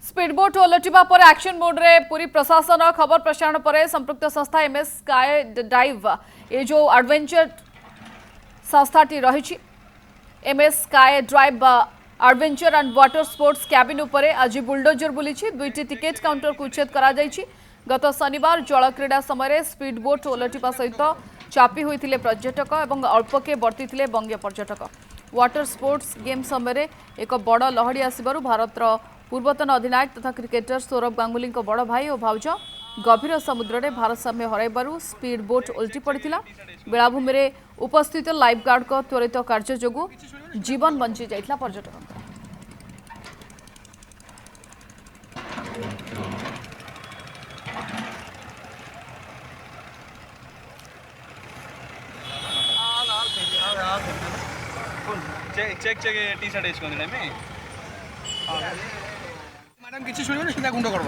speedboat ओलटिबा पर action mode रे पूरी प्रशासन खबर प्रसारण पर संपृक्त संस्था एमएस स्काई डाइव ये जो एडवेंचर संस्थाटी रही MS sky drive adventure and water sports cabin उपरे आज बुलडोजर बुली दुईटी टिकेट काउंटर को उच्छेद करा गत शनिवार जल क्रीड़ा समय स्पीडबोट ओलटिबा सहित चापी होते पर्यटक और अल्पके बर्ती बंग्य पर्यटक वाटर स्पोर्ट्स गेम समय एक बड़ लहड़ी आसबार भारतर पूर्वतन अधिनायक तथा क्रिकेटर सौरभ गांगुली बड़ भाई और भाउज गभीर समुद्र में भारसाम्य हरइबारु स्पीड बोट उल्टी पड़ता बेलाभूमि में उपस्थित लाइफ गार्ड को त्वरित कार्य जोगु जीवन बंची जाइथिला पर्यटक चेक चेक टी शर्ट వేసుకుంది మే मैडम किसी शुरू सीधा गुंडो कर